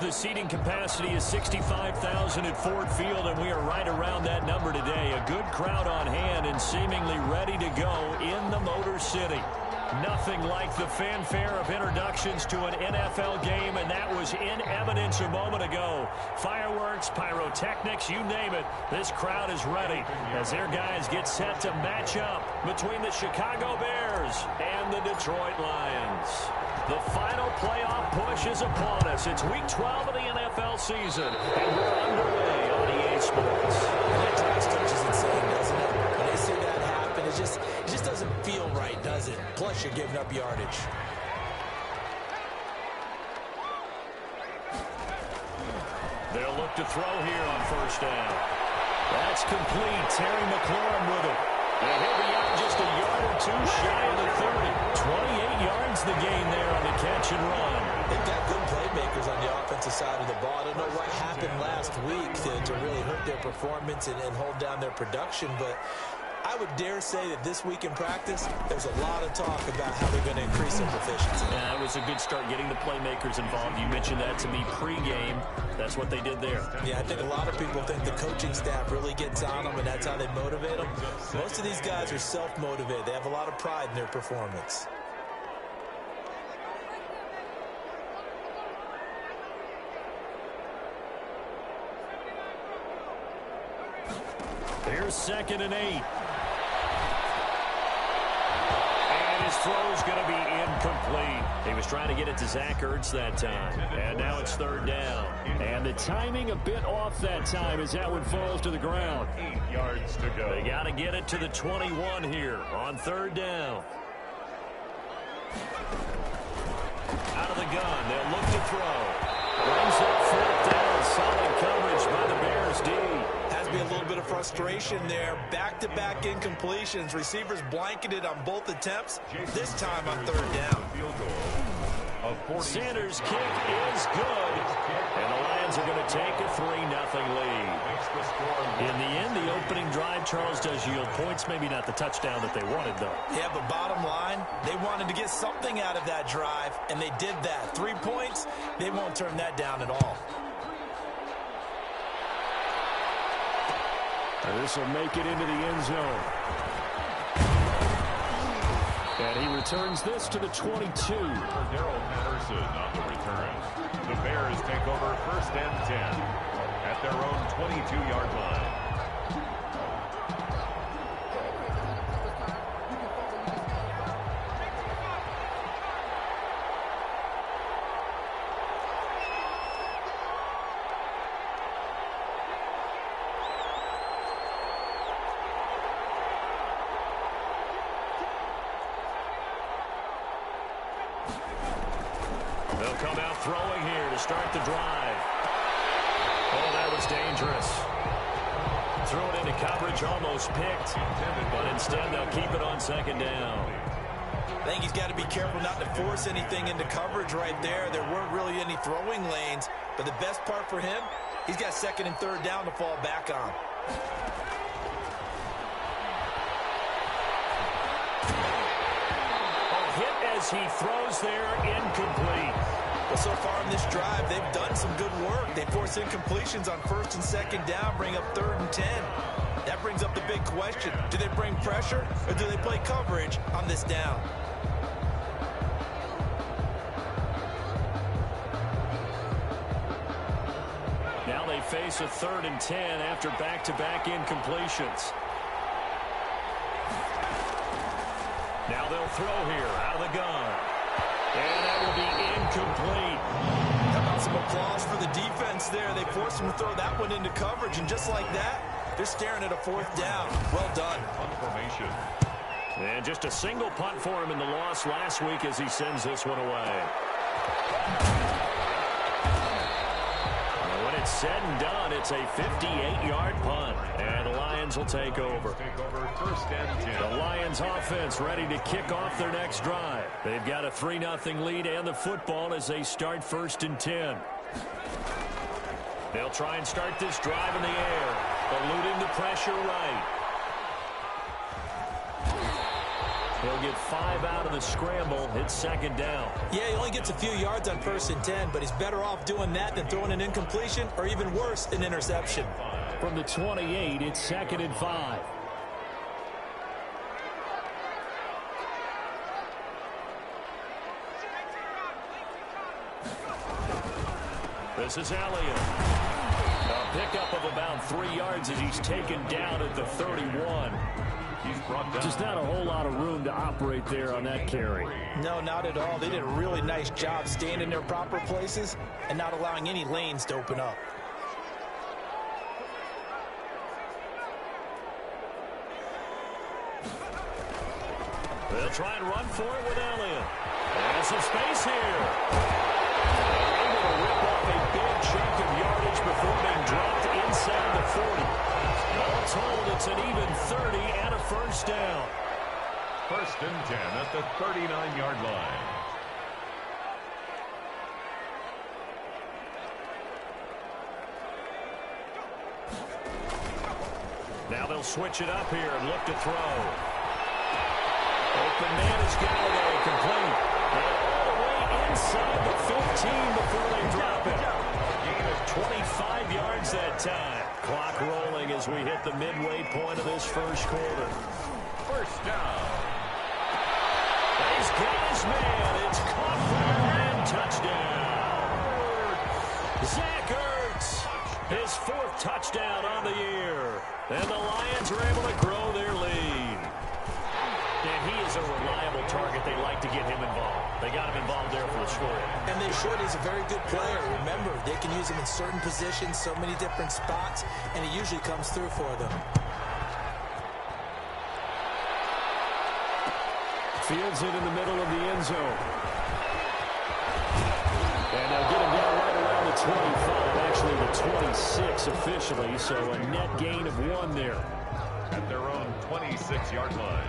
The seating capacity is 65,000 at Ford Field, and we are right around that number today. A good crowd on hand and seemingly ready to go in the Motor City. Nothing like the fanfare of introductions to an NFL game, and that was in evidence a moment ago. Fireworks, pyrotechnics, you name it. This crowd is ready as their guys get set to match up between the Chicago Bears and the Detroit Lions. The final playoff push is upon us. It's Week 12 of the NFL season, and we're underway on EA Sports. That drive stretch is insane, doesn't it? When they see that happen, it just doesn't feel right, does it? Plus, you're giving up yardage. They'll look to throw here on first down. That's complete. Terry McLaurin with it. And he'll be out just a yard or two shy of the 30. 28 yards the gain there on the catch and run. They've got good playmakers on the offensive side of the ball. I don't know what happened last week to really hurt their performance and hold down their production, but I would dare say that this week in practice, there's a lot of talk about how they're going to increase their proficiency. Yeah, it was a good start getting the playmakers involved. You mentioned that to me pregame. That's what they did there. Yeah, I think a lot of people think the coaching staff really gets on them, and that's how they motivate them. Most of these guys are self-motivated. They have a lot of pride in their performance. Here's 2nd and 8. And his throw's going to be incomplete. He was trying to get it to Zach Ertz that time. And now it's 3rd down. And the timing a bit off that time as that one falls to the ground. 8 yards to go. They got to get it to the 21 here on 3rd down. Out of the gun. They'll look to throw. Brings up 4th down. Solid coverage by the Bears D. Be a little bit of frustration there. Back-to-back incompletions. Receivers blanketed on both attempts. This time on 3rd down. Sanders' kick is good. And the Lions are going to take a 3-0 lead. In the end, the opening drive, Charles, does yield points. Maybe not the touchdown that they wanted, though. Yeah, but bottom line, they wanted to get something out of that drive, and they did that. 3 points, they won't turn that down at all. This will make it into the end zone. And he returns this to the 22. Darrell Patterson on the return. The Bears take over 1st and 10 at their own 22-yard line. They'll come out throwing here to start the drive. Oh, that was dangerous. Threw it into coverage, almost picked. But instead, they'll keep it on 2nd down. I think he's got to be careful not to force anything into coverage right there. There weren't really any throwing lanes. But the best part for him, he's got 2nd and 3rd down to fall back on. As he throws there, incomplete. Well, so far in this drive, they've done some good work. They force incompletions on 1st and 2nd down, bring up 3rd and 10. That brings up the big question. Do they bring pressure, or do they play coverage on this down? Now they face a 3rd and 10 after back-to-back incompletions. Now they'll throw here out of the gun. And that will be incomplete. How about some applause for the defense there? They forced them to throw that one into coverage, and just like that, they're staring at a 4th down. Well done. Punt formation. And just a single punt for him in the loss last week as he sends this one away. When it's said and done, it's a 58-yard punt. And the Lions will take over. 1st and 10. The Lions offense ready to kick off their next drive. They've got a 3-0 lead and the football as they start 1st and 10. They'll try and start this drive in the air, eluding the pressure right. He'll get 5 out of the scramble. It's second down. Yeah, he only gets a few yards on 1st and 10, but he's better off doing that than throwing an incompletion or even worse, an interception. From the 28, it's 2nd and 5. This is Elliott. A pickup of about 3 yards as he's taken down at the 31. Just not a whole lot of room to operate there on that carry. No, not at all. They did a really nice job staying in their proper places and not allowing any lanes to open up. They'll try and run for it with Elliott. There's some space here. Able to rip off a big chunk of yardage before being dropped inside the 40. All told, it's an even 30 and a first down. 1st and 10 at the 39-yard line. Now they'll switch it up here and look to throw. Open man is Galloway, complete. And all the way inside the 15 before they drop it. Gain of 25 yards that time. Clock rolling as we hit the midway point of this first quarter. First down. He's got his man. It's caught for the Lion touchdown. Zach Ertz, his 4th touchdown on the year. And the Lions are able to grow their lead. And he is a reliable target. They like to get him involved. They got him involved there for the score. And they should. He's a very good player. Remember, they can use him in certain positions, so many different spots, and he usually comes through for them. Fields it in the middle of the end zone. And they'll get him down right around the 25, actually the 26 officially, so a net gain of 1 there. At their own 26-yard line.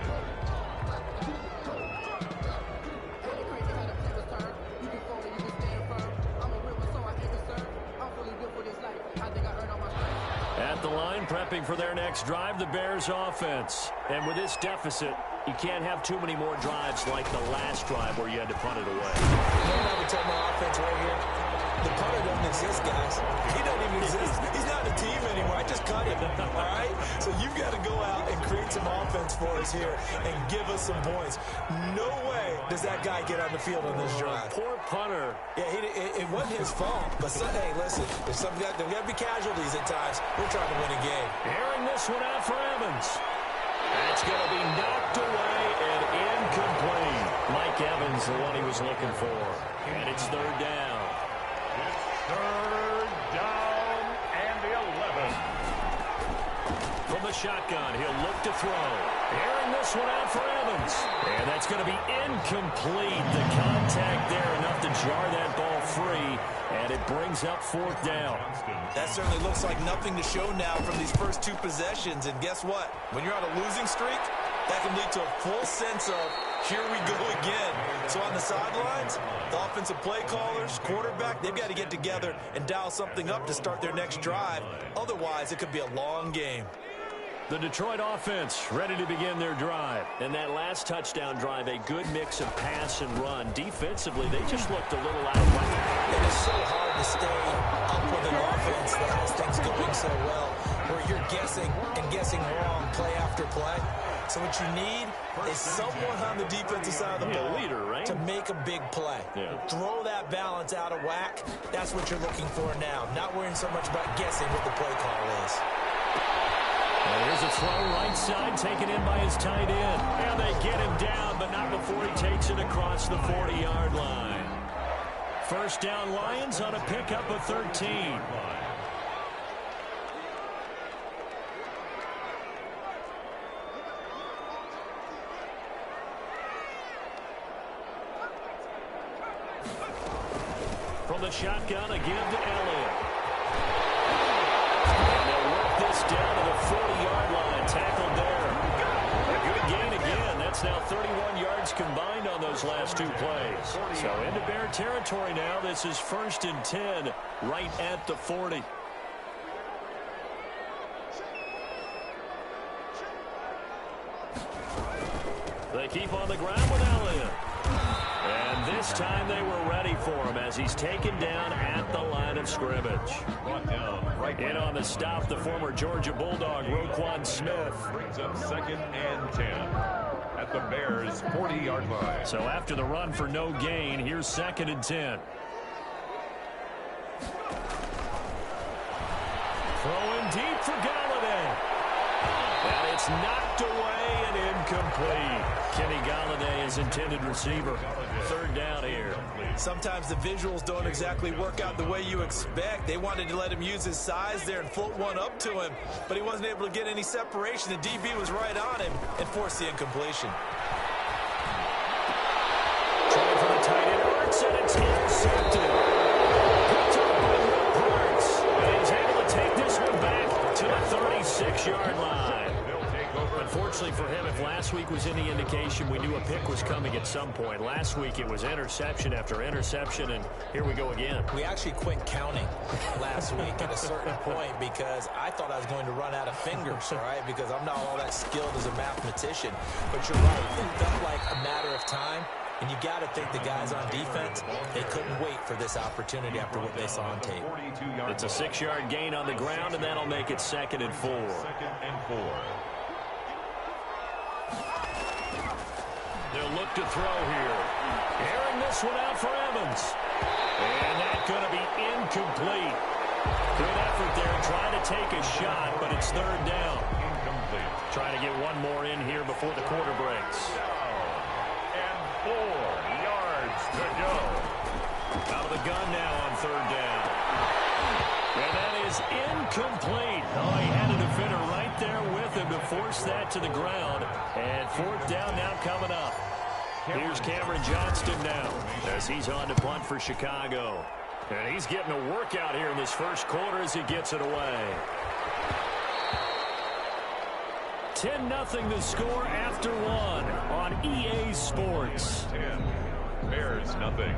At the line, prepping for their next drive, the Bears offense. And with this deficit, you can't have too many more drives like the last drive where you had to punt it away. You don't have to tell my offense right here. The punter doesn't exist, guys. He doesn't even exist. He's not a team anymore. I just cut him, all right? So you've got to go out and create some offense for us here and give us some points. No way does that guy get on the field on this drive. Poor punter. Yeah, it wasn't his fault. But, hey, listen, there's got to be casualties at times. We're trying to win a game. Airing this one out for Evans. That's going to be knocked away and incomplete. Mike Evans, the one he was looking for. And it's 3rd down. It's 3rd down and 11. From the shotgun, he'll look to throw. Airing this one out for Evans. And that's going to be incomplete. The contact there enough to jar that ball free. And it brings up 4th down. That certainly looks like nothing to show now from these first 2 possessions. And guess what? When you're on a losing streak, that can lead to a full sense of, here we go again. So on the sidelines, the offensive play callers, quarterback, they've got to get together and dial something up to start their next drive. Otherwise, it could be a long game. The Detroit offense ready to begin their drive. And that last touchdown drive, a good mix of pass and run. Defensively, they just looked a little out of whack. It is so hard to stay up with an offense that has things going so well, where you're guessing and guessing wrong play after play. So what you need is someone on the defensive side of the ball leader, right? to make a big play. Yeah. Throw that balance out of whack. That's what you're looking for now. Not worrying so much about guessing what the play call is. And here's a throw right side taken in by his tight end. And they get him down, but not before he takes it across the 40-yard line. First down Lions on a pickup of 13. From the shotgun, a give to Elliott. And they'll work this down to the 40-yard line. Tackled there. A good gain again. That's now 31 yards combined on those last 2 plays. So into Bear territory now. This is 1st and 10 right at the 40. They keep on the ground with Elliott. And this time they were ready for him as he's taken down at the line of scrimmage. In on the stop, the former Georgia Bulldog, Roquan Smith. Brings up 2nd and 10 at the Bears' 40-yard line. So after the run for no gain, here's 2nd and 10. Throwing deep for Galladay. And it's knocked away and incomplete. Kenny Galladay is intended receiver. 3rd down here. Sometimes the visuals don't exactly work out the way you expect. They wanted to let him use his size there and float one up to him, but he wasn't able to get any separation. The DB was right on him and forced the incompletion. Trying for the tight end, Arts, and it's intercepted. Picked up by Will Parks. And he's able to take this one back to the 36-yard line. Unfortunately for him, if last week was any indication, we knew a pick was coming at some point. Last week it was interception after interception, and here we go again. We actually quit counting last week at a certain point because I thought I was going to run out of fingers, all right, because I'm not all that skilled as a mathematician. But you're right, it felt like a matter of time, and you got to think the guys on defense, they couldn't wait for this opportunity after what they saw on tape. It's a 6-yard gain on the ground, and that'll make it 2nd and 4. 2nd and 4. They'll look to throw here. Airing this one out for Evans. And that's going to be incomplete. Good effort there, trying to take a shot, but it's 3rd down. Incomplete. Trying to get one more in here before the quarter breaks. And 4 yards to go. Out of the gun now on 3rd down. And that is incomplete. Oh, he had a defender right there with him to force that to the ground. And 4th down now coming up. Here's Cameron Johnston now as he's on to punt for Chicago. And he's getting a workout here in this first quarter as he gets it away. 10-0 the score after 1 on EA Sports. 10. Bears nothing.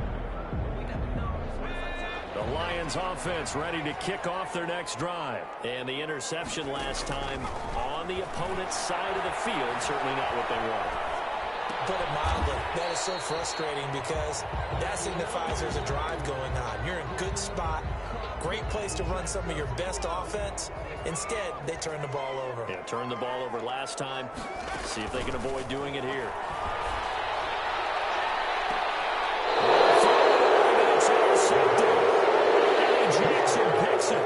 The Lions offense ready to kick off their next drive. And the interception last time on the opponent's side of the field, certainly not what they want. Put it mildly, that is so frustrating because that signifies there's a drive going on. You're in a good spot, great place to run some of your best offense. Instead, they turn the ball over. Yeah, turned the ball over last time. See if they can avoid doing it here. It's intercepted. Jackson picks it.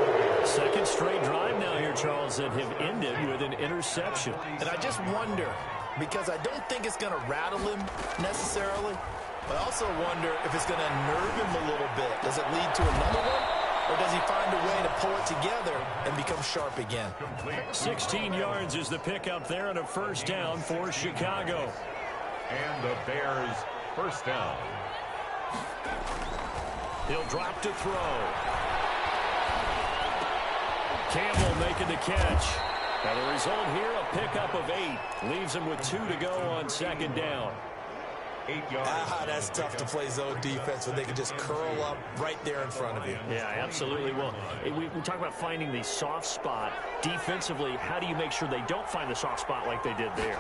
2nd straight drive now here, Charles, that have ended with an interception. And I just wonder, because I don't think it's going to rattle him necessarily, but I also wonder if it's going to nerve him a little bit. Does it lead to another one? Or does he find a way to pull it together and become sharp again? 16 yards is the pickup there and a 1st down for Chicago. And the Bears 1st down. He'll drop to throw. Campbell making the catch. And the result here, a pickup of 8. Leaves him with 2 to go on 2nd down. 8 yards. That's tough to play zone defense when they can just curl up right there in front of you. Yeah, absolutely. Well, we talk about finding the soft spot. Defensively, how do you make sure they don't find the soft spot like they did there?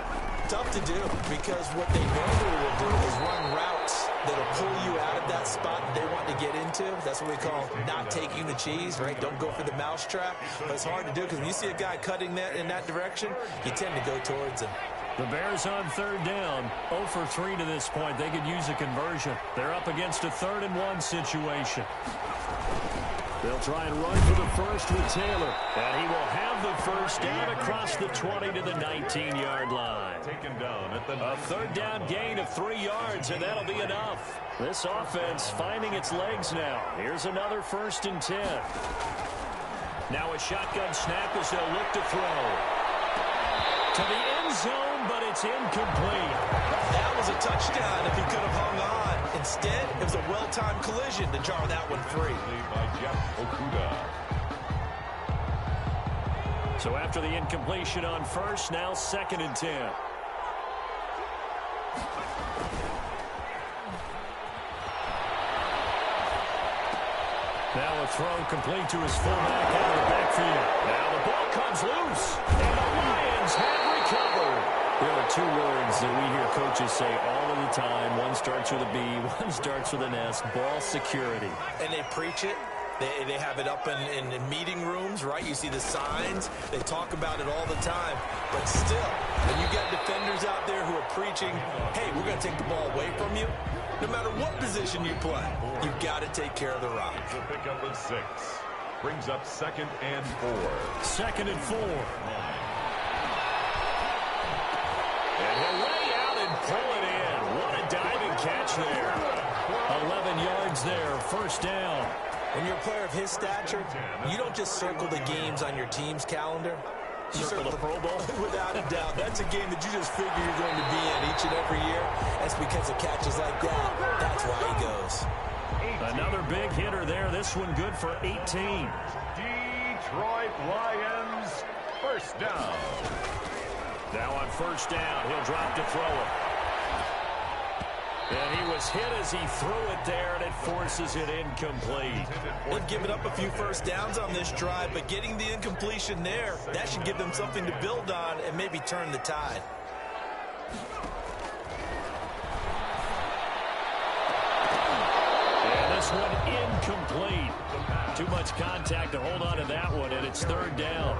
Tough to do because what they normally will do is run routes that'll pull you out of that spot they want to get into. That's what we call not taking the cheese, right? Don't go for the mousetrap. But it's hard to do because when you see a guy cutting that in that direction, you tend to go towards him. The Bears on 3rd down, 0 for 3 to this point. They could use a conversion. They're up against a 3rd and 1 situation. They'll try and run for the first with Taylor. And he will have the 1st down across the 20 to the 19-yard line. Taken down at the A 3rd down gain of 3 yards, and that'll be enough. This offense finding its legs now. Here's another 1st and 10. Now a shotgun snap as they'll look to throw. To the end zone, but it's incomplete. That was a touchdown if he could have hung on. Instead, it was a well-timed collision to jar that one free. by Jeff Okuda. So after the incompletion on 1st, now 2nd and 10. Now a throw complete to his fullback out of the backfield. Now the ball comes loose, and the Lions have recovered. There are two words that we hear coaches say all of the time. One starts with a B, one starts with an S, ball security. And they preach it. They have it up in meeting rooms, right? You see the signs. They talk about it all the time. But still, when you got defenders out there who are preaching, hey, we're going to take the ball away from you, no matter what position you play, you've got to take care of the rock. He'll pick up a 6. Brings up 2nd and 4. 2nd and 4. And he'll lay out and pull it in. What a diving catch there. 11 yards there, 1st down. When you're a player of his stature, you don't just circle the games on your team's calendar. You circle the Pro Bowl? Without a doubt. That's a game that you just figure you're going to be in each and every year. That's because of catches like that. That's why he goes. Another big hitter there. This one good for 18. Detroit Lions, 1st down. Now on 1st down, he'll drop to throw it. And he was hit as he threw it there, and it forces it incomplete. They've given up a few 1st downs on this drive, but getting the incompletion there, that should give them something to build on and maybe turn the tide. And this one incomplete. Too much contact to hold on to that one, and it's 3rd down.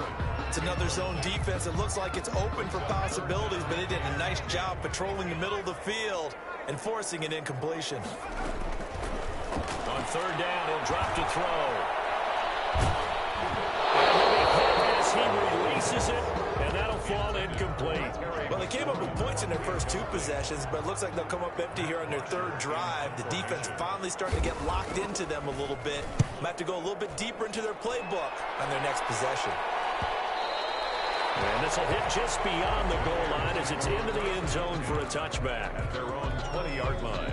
It's another zone defense. It looks like it's open for possibilities, but they did a nice job patrolling the middle of the field and forcing an incompletion. On 3rd down, he'll drop to throw. And he'll be hit as he releases it, and that'll fall incomplete. Well, they came up with points in their first 2 possessions, but it looks like they'll come up empty here on their 3rd drive. The defense finally starting to get locked into them a little bit. Might have to go a little bit deeper into their playbook on their next possession. And this will hit just beyond the goal line as it's into the end zone for a touchback. At their own 20-yard line.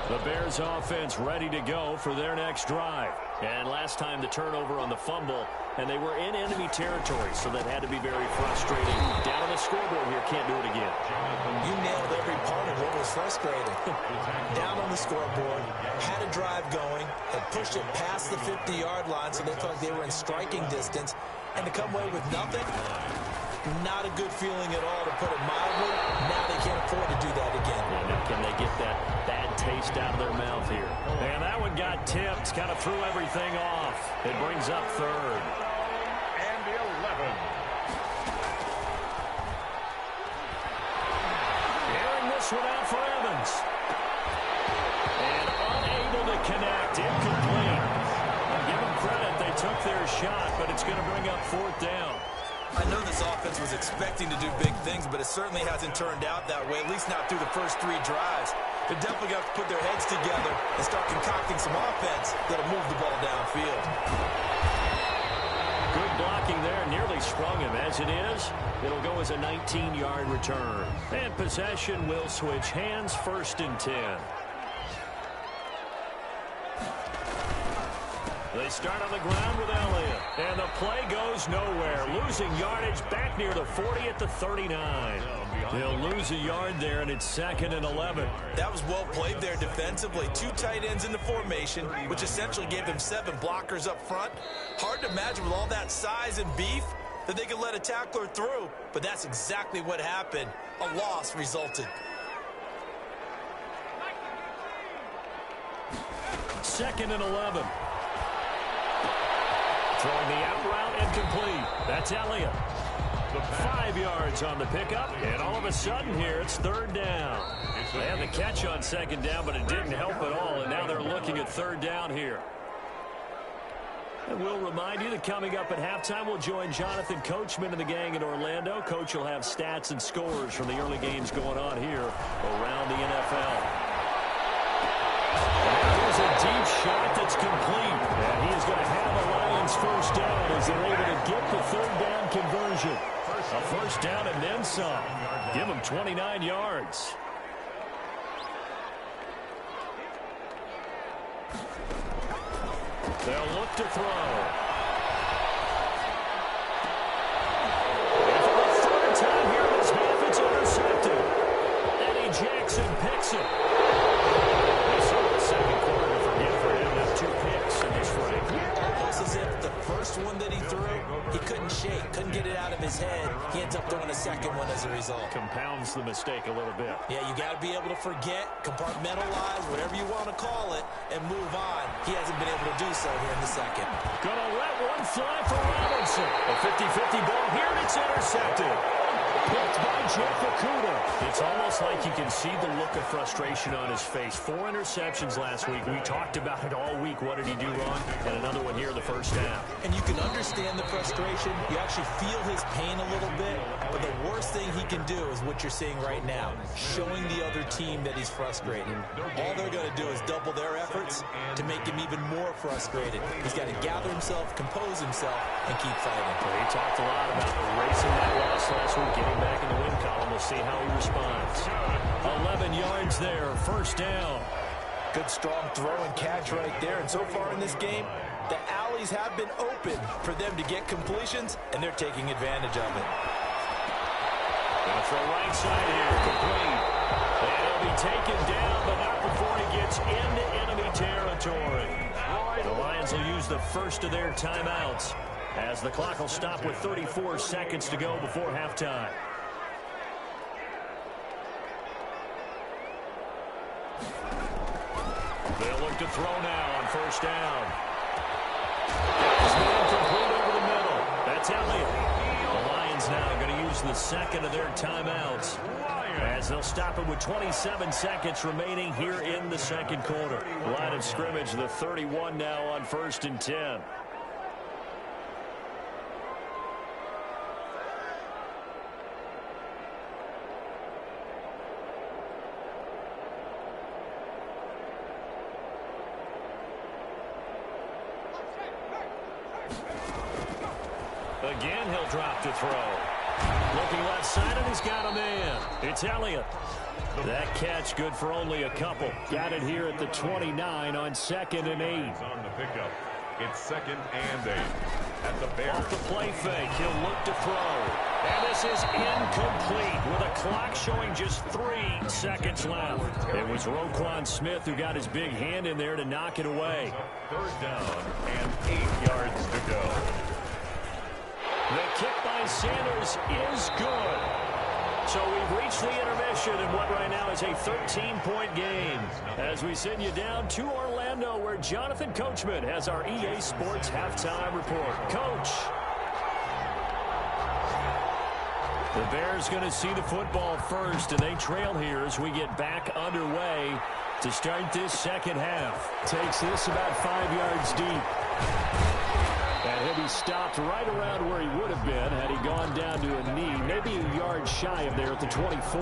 The Bears offense ready to go for their next drive. And last time the turnover on the fumble, and they were in enemy territory, so that had to be very frustrating. Down on the scoreboard here, can't do it again. You nailed every part of what was frustrating. Down on the scoreboard, had a drive going, had pushed it past the 50-yard line, so they felt like they were in striking distance, and to come away with nothing, not a good feeling at all, to put it mildly. Now they can't afford to do that again. And can they get that bad taste out of their mouth here? And that one got tipped, kind of threw everything off. It brings up 3rd. And the 11. Airing this one out for Evans. And unable to connect, incomplete. I'll give them credit, they took their shot, but it's going to bring up 4th down. I know this offense was expecting to do big things, but it certainly hasn't turned out that way, at least not through the first 3 drives. They're definitely going to have to put their heads together and start concocting some offense that'll move the ball downfield. Good blocking there, nearly sprung him. As it is, it'll go as a 19-yard return. And possession will switch hands, 1st and 10. They start on the ground with Elliott. And the play goes nowhere. Losing yardage back near the 40 at the 39. They'll lose a yard there, and it's 2nd and 11. That was well played there defensively. 2 tight ends in the formation, which essentially gave them 7 blockers up front. Hard to imagine with all that size and beef that they could let a tackler through, but that's exactly what happened. A loss resulted. 2nd and 11. Throwing the out route incomplete. That's Elliott. 5 yards on the pickup, and all of a sudden here it's 3rd down. They had the catch on 2nd down, but it didn't help at all, and now they're looking at 3rd down here. And we'll remind you that coming up at halftime, we'll join Jonathan Coachman and the gang in Orlando. Coach will have stats and scores from the early games going on here around the NFL. There's a deep shot that's complete, and he is going to have a Lions 1st down as they're able to get the 3rd down conversion. A 1st down and then some. Give them 29 yards. They'll look to throw. And for the 3rd time here in this half, it's intercepted. Eddie Jackson picks it. It's the 2nd quarter to forget for him. That's 2 picks in this frame. Almost as if the first compounds the mistake a little bit. Yeah, you got to be able to forget, compartmentalize, whatever you want to call it, and move on. He hasn't been able to do so here in the second. Gonna let one fly for Robinson. A 50-50 ball here, and it's intercepted. Picked by Jeff Okudah. It's almost like you can see the look of frustration on his face. 4 interceptions last week. We talked about it all week. What did he do wrong? And another one here in the first half. And you can understand the frustration. You actually feel his pain a little bit. But the worst thing he can do is what you're seeing right now, showing the other team that he's frustrated. All they're going to do is double their efforts to make him even more frustrated. He's got to gather himself, compose himself, and keep fighting. He talked a lot about erasing that loss last week, getting back in the win column. We'll see how he responds. 11 yards there, first down. Good strong throw and catch right there. And so far in this game, the alleys have been open for them to get completions, and they're taking advantage of it. Gonna throw right side here, complete. And he'll be taken down, but not before he gets into enemy territory. The Lions will use the first of their timeouts as the clock will stop with 34 seconds to go before halftime. They'll look to throw now on first down. It's incomplete over the middle. That's Elliott. The Lions now going to use the second of their timeouts as they'll stop it with 27 seconds remaining here in the second quarter. Line of scrimmage, the 31 now on 1st and 10. Again, he'll drop to throw. Looking left side, and he's got a man. It's Elliott. That catch good for only a couple. Got it here at the 29 on 2nd and 8. On the pickup, it's 2nd and 8. At the Bears. Off the play fake, he'll look to throw. And this is incomplete with a clock showing just 3 seconds left. It was Roquan Smith who got his big hand in there to knock it away. 3rd down and 8 yards to go. The kick by Sanders is good. So we've reached the intermission in what right now is a 13-point game. As we send you down to Orlando, where Jonathan Coachman has our EA Sports halftime report. Coach. The Bears going to see the football first, and they trail here as we get back underway to start this second half. Takes this about 5 yards deep. And he'll be stopped right around where he would have been had he gone down to a knee, maybe a yard shy of there at the 24.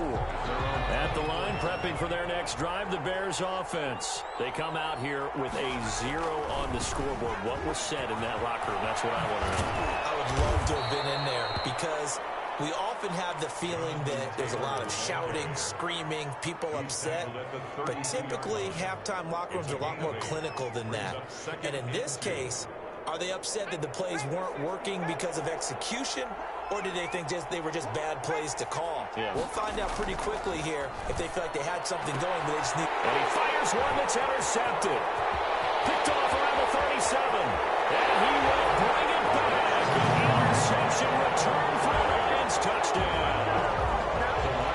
At the line, prepping for their next drive, the Bears offense. They come out here with a 0 on the scoreboard. What was said in that locker room? That's what I want to know. I would love to have been in there because we often have the feeling that there's a lot of shouting, screaming, people upset. But typically, halftime locker rooms are a lot more clinical than that. And in this case, are they upset that the plays weren't working because of execution, or did they think they were just bad plays to call? Yeah. We'll find out pretty quickly here if they feel like they had something going, but they just need... And he fires one that's intercepted. Picked off around the 37. And he will bring it back. An interception return for a Lions touchdown.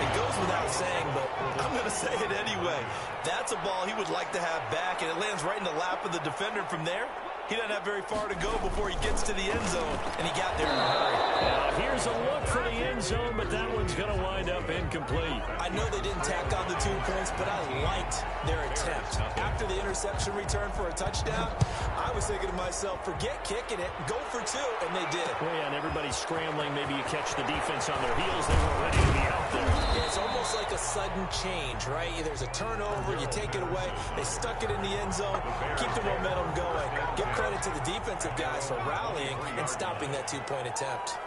It goes without saying, but I'm going to say it anyway. That's a ball he would like to have back, and it lands right in the lap of the defender from there. He doesn't have very far to go before he gets to the end zone, and he got there in a hurry. Now here's a look for the end zone, but that one's going to wind up incomplete. I know they didn't tack on the 2 points, but I liked their attempt. After the interception return for a touchdown, I was thinking to myself, forget kicking it, go for 2, and they did. Well, yeah, and everybody's scrambling. Maybe you catch the defense on their heels. They weren't ready to be out there. Yeah, it's almost like a sudden change, right? There's a turnover, you take it away, they stuck it in the end zone, keep the momentum going. Give credit to the defensive guys for rallying and stopping that 2-point attempt.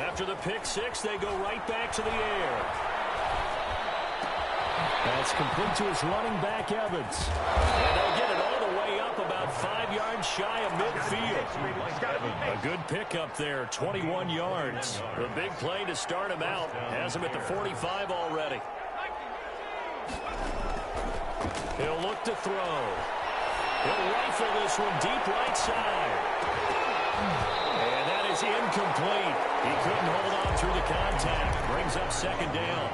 After the pick 6, they go right back to the air. That's complete to his running back, Evans. And they'll get it all the way up about 5 yards shy of midfield. A good pickup there, 21 yards. The big play to start him out has him at the 45 already. He'll look to throw. He'll rifle this one deep right side. And that is is incomplete. He couldn't hold on through the contact. Brings up second down.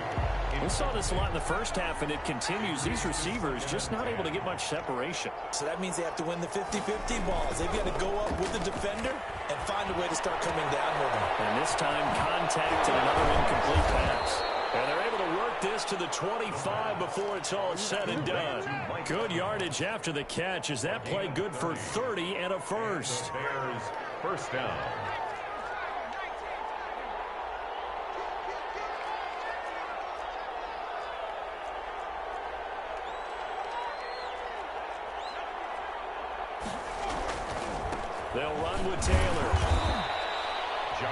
We saw this a lot in the first half, and it continues. These receivers just not able to get much separation. So that means they have to win the 50-50 balls. They've got to go up with the defender and find a way to start coming down with them. And this time, contact and another incomplete pass. And they're able to work this to the 25 before it's all said and done. Good yardage after the catch. Is that play good for 30 and a first? Bears first down. They'll run with Taylor.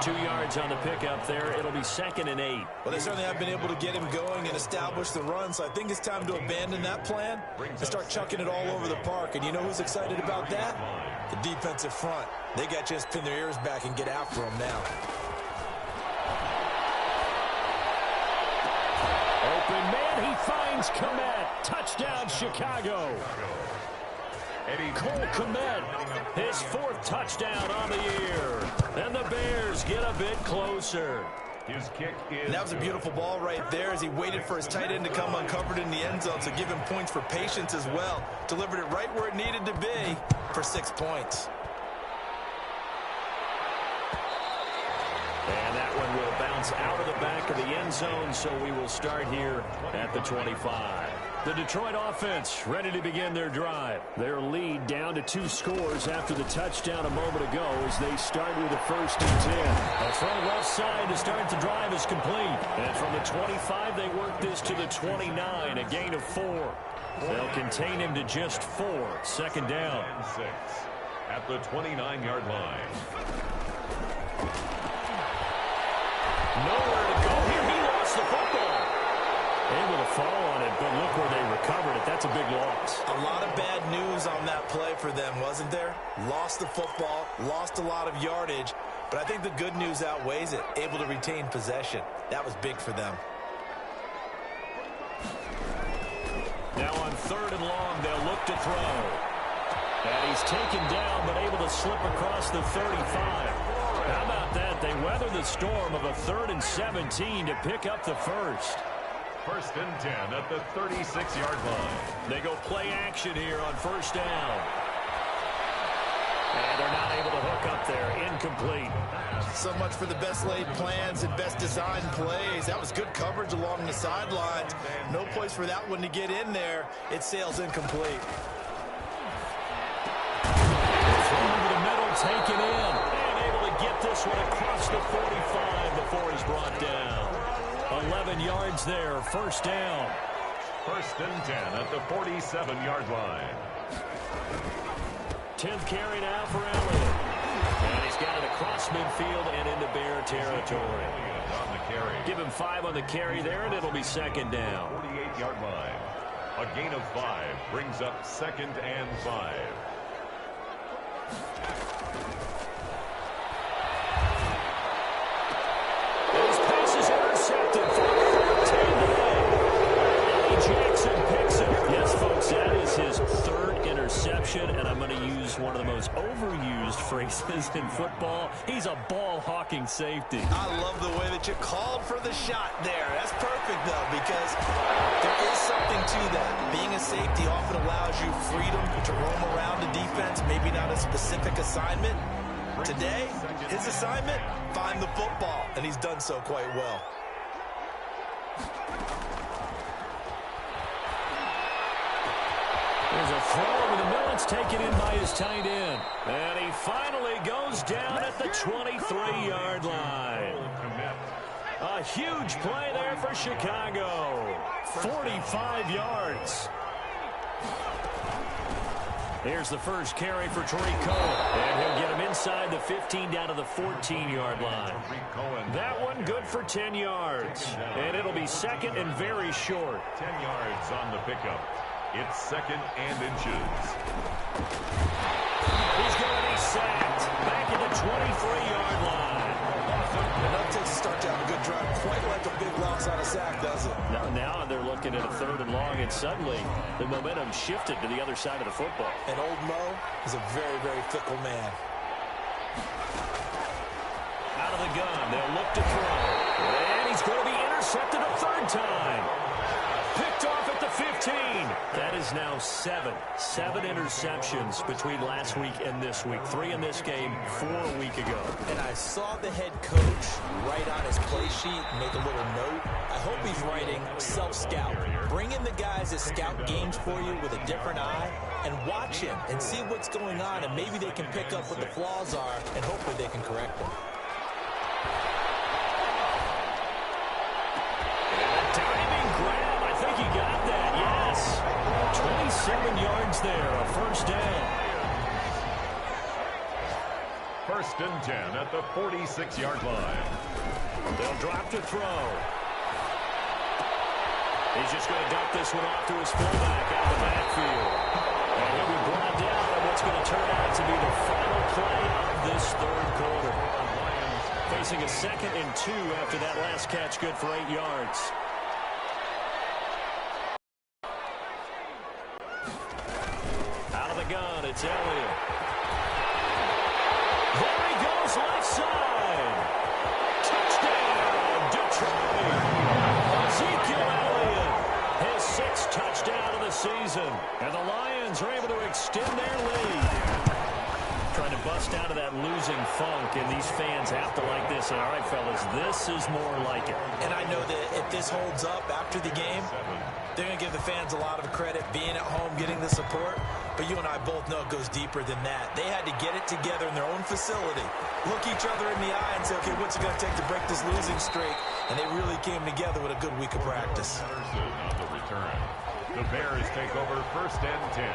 2 yards on the pickup there. It'll be 2nd and 8. Well, they certainly have been able to get him going and establish the run, so I think it's time to abandon that plan and start chucking it all over the park. And you know who's excited about that? The defensive front. They got to just pin their ears back and get after him now. Open man, he finds Kmet. Touchdown, Chicago. Cole Kmet, his 4th touchdown on the year. And the Bears get a bit closer. His kick is And that was a beautiful ball right there as he waited for his tight end to come uncovered in the end zone, so give him points for patience as well. Delivered it right where it needed to be for 6 points. And that one will bounce out of the back of the end zone, so we will start here at the 25. The Detroit offense ready to begin their drive. Their lead down to 2 scores after the touchdown a moment ago as they start with a 1st and 10. A throw left side to start the drive is complete. And from the 25, they work this to the 29, a gain of 4. They'll contain him to just 4. 2nd down. 6 at the 29-yard line. Nowhere to go here. He lost the football. Able to fall on it, but look where they recovered it. That's a big loss. A lot of bad news on that play for them, wasn't there? Lost the football, lost a lot of yardage, but I think the good news outweighs it. Able to retain possession. That was big for them. Now on 3rd and long, they'll look to throw. And he's taken down, but able to slip across the 35. How about that? They weather the storm of a 3rd and 17 to pick up the 1st. 1st and 10 at the 36-yard line. They go play action here on 1st down. And they're not able to hook up there. Incomplete. So much for the best laid plans and best designed plays. That was good coverage along the sidelines. No place for that one to get in there. It sails incomplete. Throw over the middle, taken in. And able to get this one across the 45 before he's brought down. 11 yards there, 1st down. 1st and 10 at the 47-yard line. 10th carry now for Elliott. And he's got it across midfield and into Bear territory. On the carry. Give him 5 on the carry there, and it'll be 2nd down. 48-yard line. A gain of 5 brings up 2nd and 5. His pass is intercepted for 14. Jackson picks it. Yes, folks, that is his 3rd interception, and I'm going to use one of the most overused phrases in football. He's a ball-hawking safety. I love the way that you called for the shot there. That's perfect, though, because there is something to that. Being a safety often allows you freedom to roam around the defense, maybe not a specific assignment. Today, his assignment, find the football, and he's done so quite well. There's a throw over the middle. It's taken in by his tight end. And he finally goes down at the 23-yard line. A huge play there for Chicago. 45 yards. Here's the first carry for Tariq Cohen. And he'll get him inside the 15 down to the 14-yard line. That one good for 10 yards. And it'll be 2nd and very short. 10 yards on the pickup. It's 2nd and inches. He's going to be sacked. Back at the 23-yard line. Enough to start to have a good drive. Quite like a big loss on a sack, does it? Now they're looking at a 3rd and long, and suddenly the momentum shifted to the other side of the football. And old Mo is a very, very fickle man. of the gun. They'll look to throw. And he's going to be intercepted a third time. Picked off at the 15. That is now 7 interceptions between last week and this week. 3 in this game, 4 a week ago. And I saw the head coach write on his play sheet, make a little note. I hope he's writing self-scout. Bring in the guys that scout games for you with a different eye and watch him and see what's going on, and maybe they can pick up what the flaws are, and hopefully they can correct them. Diving grab. I think he got that. Yes. 27 yards there. A first down. 1st and 10 at the 46-yard line. They'll drop to throw. He's just going to dump this one off to his fullback out of the backfield. And he'll be brought down on what's going to turn out to be the final play of this third quarter. Facing a 2nd and 2 after that last catch, good for 8 yards. Out of the gun, it's Elliott. There he goes, left side. Touchdown, Detroit. Ezekiel Elliott, his 6th touchdown of the season. And the Lions are able to extend their lead. Trying to bust out of that losing funk, and these fans have to like this. And all right, fellas, this is more like it. And I know that if this holds up after the game, they're going to give the fans a lot of credit being at home, getting the support. But you and I both know it goes deeper than that. They had to get it together in their own facility, look each other in the eye and say, okay, what's it going to take to break this losing streak? And they really came together with a good week of practice. On the return. The Bears take over 1st and 10.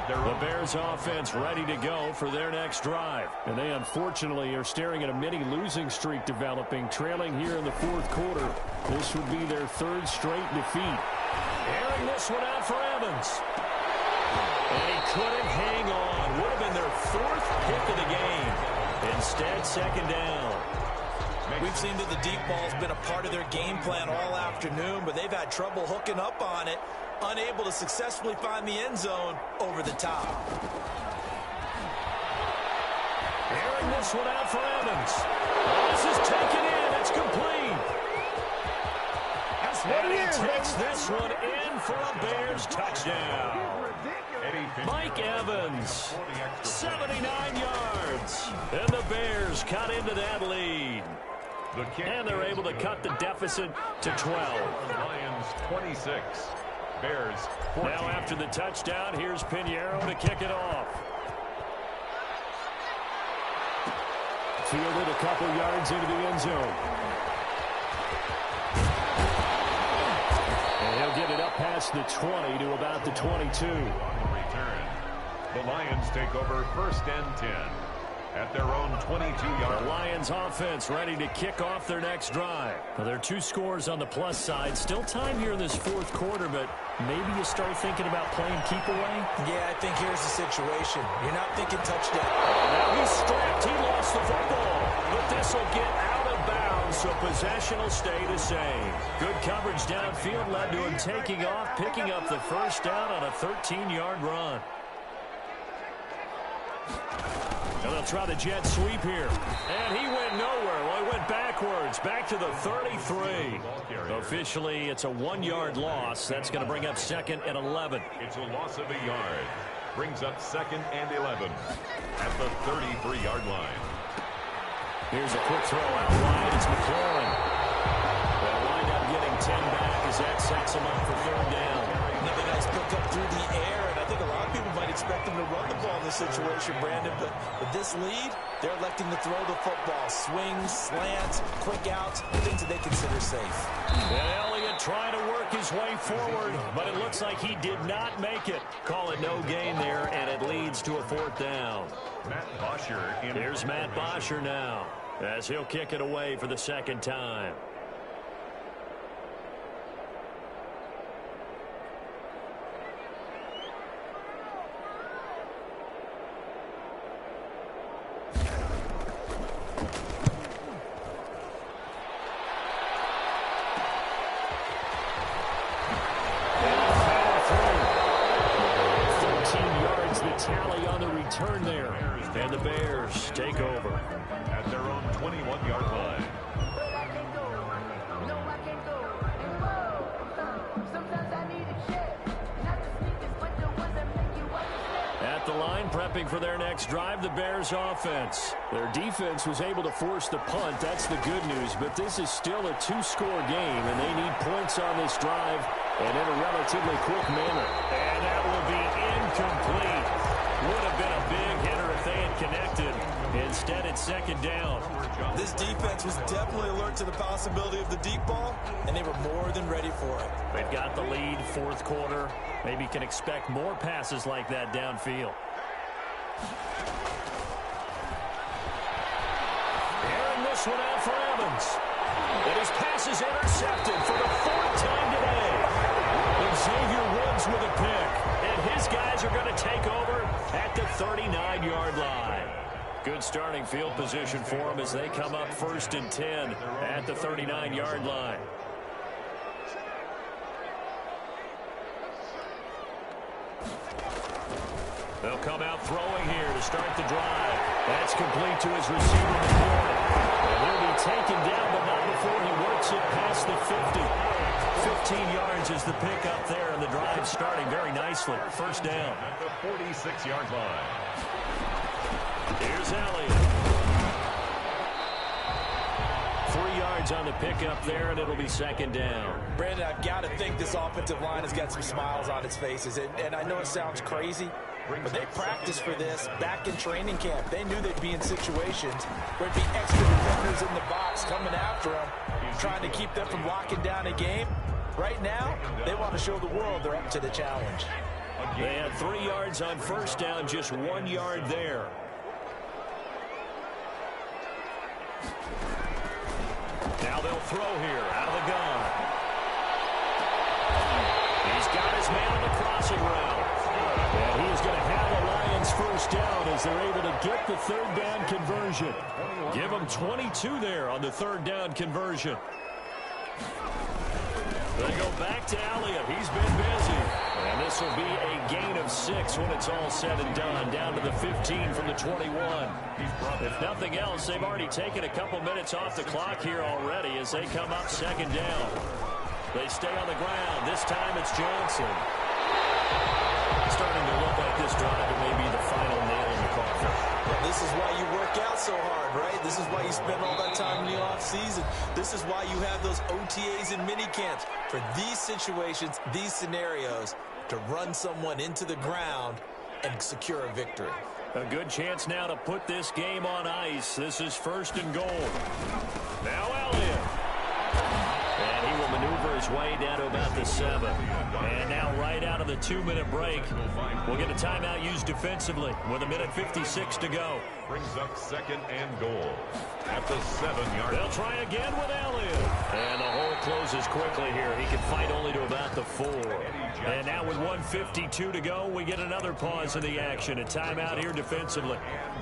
The Bears offense ready to go for their next drive. And they unfortunately are staring at a mini losing streak developing, trailing here in the 4th quarter. This would be their 3rd straight defeat. Airing this one out for Evans. And he couldn't hang on. Would have been their 4th pick of the game. Instead, 2nd down. We've seen that the deep ball's been a part of their game plan all afternoon, but they've had trouble hooking up on it, unable to successfully find the end zone over the top. Airing this one out for Evans. This is taken in. It's complete. And he takes this one in for a Bears touchdown. Mike Evans, 79 yards. And the Bears cut into that lead. And they're able to cut the deficit to 12. Lions 26. Bears 14. Now after the touchdown, here's Pinheiro to kick it off. Fielded a couple yards into the end zone. And he'll get it up past the 20 to about the 22. On the return, the Lions take over 1st and 10 at their own 22-yard. The Lions offense ready to kick off their next drive. Now, there are 2 scores on the plus side. Still time here in this 4th quarter, but maybe you start thinking about playing keep away. Yeah, I think here's the situation. You're not thinking touchdown. Now he's stripped. He lost the football. But this will get out of bounds, so possession will stay the same. Good coverage downfield led to him taking off, picking up the first down on a 13-yard run. And they'll try the jet sweep here. And he went nowhere. Well, he went backwards, back to the 33. Officially, it's a 1-yard loss. That's going to bring up 2nd and 11. It's a loss of a yard. Brings up 2nd and 11 at the 33-yard line. Here's a quick throw out wide. It's McLaurin. They'll wind up getting 10 back as that sets him up for 3rd down. Another nice pick up through the air, and I think a lot of people might expect them to run the ball in this situation, Brandon, but with this lead, they're electing to throw the football. Swings, slants, quick outs, things that they consider safe. And Elliott trying to work his way forward, but it looks like he did not make it. Call it no gain there, and it leads to a 4th down. Matt Bosher. Here's Matt Bosher now, as he'll kick it away for the 2nd time. return there. And the Bears take over. At their own 21-yard line. At the line, prepping for their next drive, the Bears offense. Their defense was able to force the punt. That's the good news. But this is still a two-score game, and they need points on this drive and in a relatively quick manner. And that will be incomplete. Would have been a big hitter if they had connected. Instead, it's second down. This defense was definitely alert to the possibility of the deep ball, and they were more than ready for it. They've got the lead, fourth quarter. Maybe can expect more passes like that downfield. And this one out for Evans. And his pass is intercepted for the fourth time today. Xavier Woods with a pick. And his guys are going to take over at the 39-yard line. Good starting field position for them as they come up 1st and 10 at the 39-yard line. They'll come out throwing here to start the drive. That's complete to his receiver. And he'll be taken down, but not before he works it past the 50. 15 yards is the pickup there, and the drive starting very nicely. First down. At the 46-yard line. Here's Elliott. 3 yards on the pickup there, and it'll be second down. Brandon, I've got to think this offensive line has got some smiles on its faces. And I know it sounds crazy, but they practiced for this back in training camp. They knew they'd be in situations where it'd be extra defenders in the box coming after them, trying to keep them from locking down a game. Right now, they want to show the world they're up to the challenge. They had 3 yards on first down, just 1 yard there. Now they'll throw here out of the gun. He's got his man on the crossing route. And he is going to have the Lions first down as they're able to get the third down conversion. Give them 22 there on the third down conversion. They go back to Elliott. He's been busy. And this will be a gain of 6 when it's all said and done. Down to the 15 from the 21. If nothing else, they've already taken a couple minutes off the clock here already as they come up second down. They stay on the ground. This time it's Johnson. Starting to look like this drive may be the final nail in the coffin. Well, this is why you work out so hard, right? This is why you spend all that time in the offseason. This is why you have those OTAs and mini camps. For these situations, these scenarios, to run someone into the ground and secure a victory. A good chance now to put this game on ice. This is 1st and goal. Now Elliott. And he will maneuver his way down to about the 7. And now right out of the 2-minute break, we'll get a timeout used defensively with 1:56 to go. Brings up 2nd and goal at the 7-yard line. They'll try again with Elliott. And the hole closes quickly here. He can fight only to about the 4. And now with 1:52 to go, we get another pause in the action. A timeout here defensively.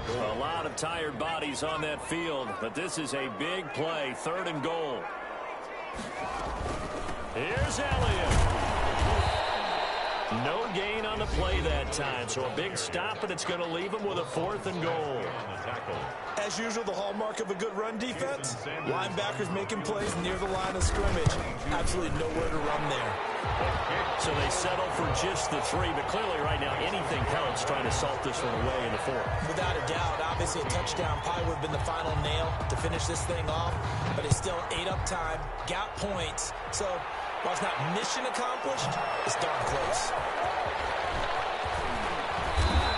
A lot of tired bodies on that field, but this is a big play. 3rd and goal. Here's Elliott. No gain on the play that time, so a big stop, and it's going to leave him with a 4th and goal. As usual, the hallmark of a good run defense, linebackers making plays near the line of scrimmage. Absolutely nowhere to run there. So they settle for just the 3, but clearly right now anything counts trying to salt this one away in the 4th. Without a doubt, obviously a touchdown probably would have been the final nail to finish this thing off, but it's still ate up time, got points, so while it's not mission accomplished, it's darn close.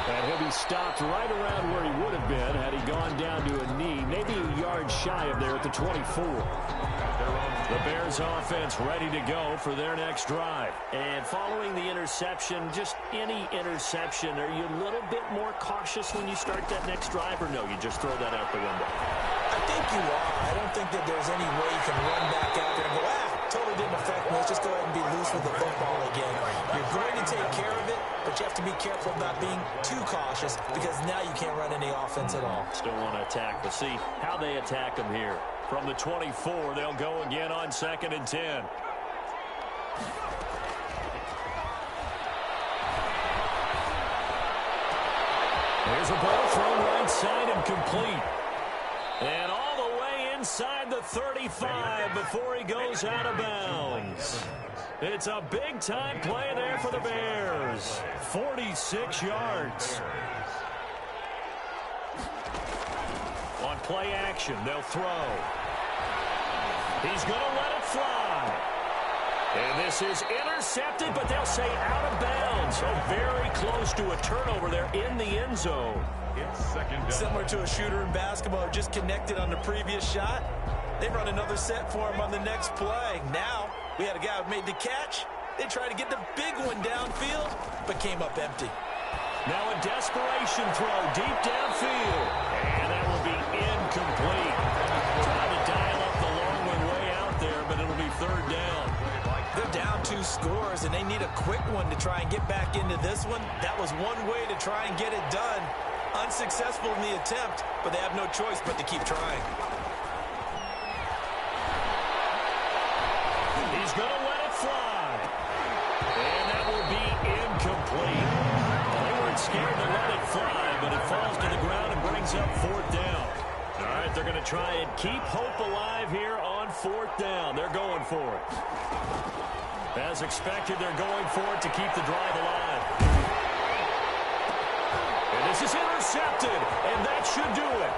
And he'll be stopped right around where he would have been had he gone down to a knee, maybe a yard shy of there at the 24. The Bears offense ready to go for their next drive. And following the interception, just any interception, are you a little bit more cautious when you start that next drive, or no, you just throw that out the window? I think you are. I don't think that there's any way you can run back out there and go, totally didn't affect me. Let's just go ahead and be loose with the football again. You're going to take care of it, but you have to be careful about being too cautious because now you can't run any offense at all. Still want to attack. We'll see how they attack them here. From the 24, they'll go again on 2nd and 10. There's a ball thrown right side and complete. And all the way inside the 35 before he goes out of bounds. It's a big-time play there for the Bears. 46 yards. On play action, they'll throw. He's going to let it fly. And this is intercepted, but they'll say out of bounds. So very close to a turnover there in the end zone. It's second down. Similar to a shooter in basketball, just connected on the previous shot. They run another set for him on the next play. Now, we had a guy who made the catch. They tried to get the big one downfield, but came up empty. Now a desperation throw deep downfield. And that will be incomplete. Trying to dial up the long one way out there, but it'll be third down. They're down 2 scores, and they need a quick one to try and get back into this one. That was one way to try and get it done. Unsuccessful in the attempt, but they have no choice but to keep trying. He's going to let it fly. And that will be incomplete. They weren't scared to let it fly, but it falls to the ground and brings up fourth down. All right, they're going to try and keep hope alive here on fourth down. They're going for it. As expected, they're going for it to keep the drive alive. And this is intercepted, and that should do it.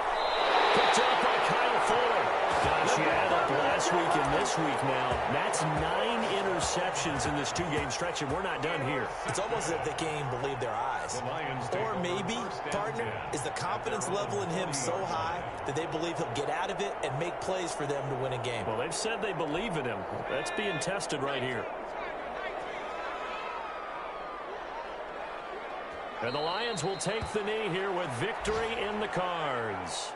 Picked up by Kyle Ford. Gosh, you add up last week and this week now. That's 9 interceptions in this 2-game stretch, and we're not done here. It's almost as if they can't even believe their eyes. Or maybe, partner, is the confidence level in him so high that they believe he'll get out of it and make plays for them to win a game. Well, they've said they believe in him. That's being tested right here. And the Lions will take the knee here with victory in the cards.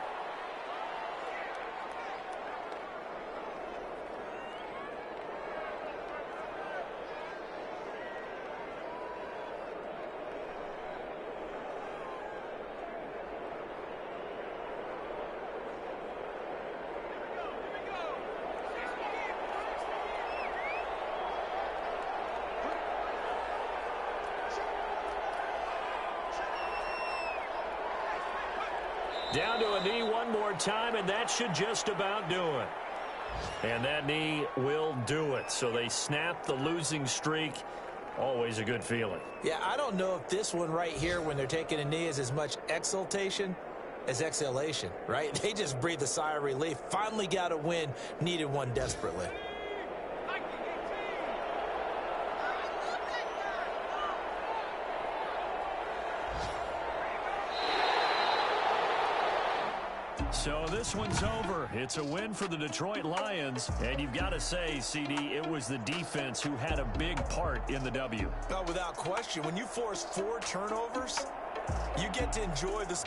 Down to a knee one more time, and that should just about do it. And that knee will do it. So they snap the losing streak. Always a good feeling. Yeah, I don't know if this one right here, when they're taking a knee, is as much exultation as exhalation, right? They just breathe a sigh of relief. Finally got a win. Needed one desperately. So this one's over. It's a win for the Detroit Lions. And you've got to say, CD, it was the defense who had a big part in the W. No, without question. When you force 4 turnovers, you get to enjoy this.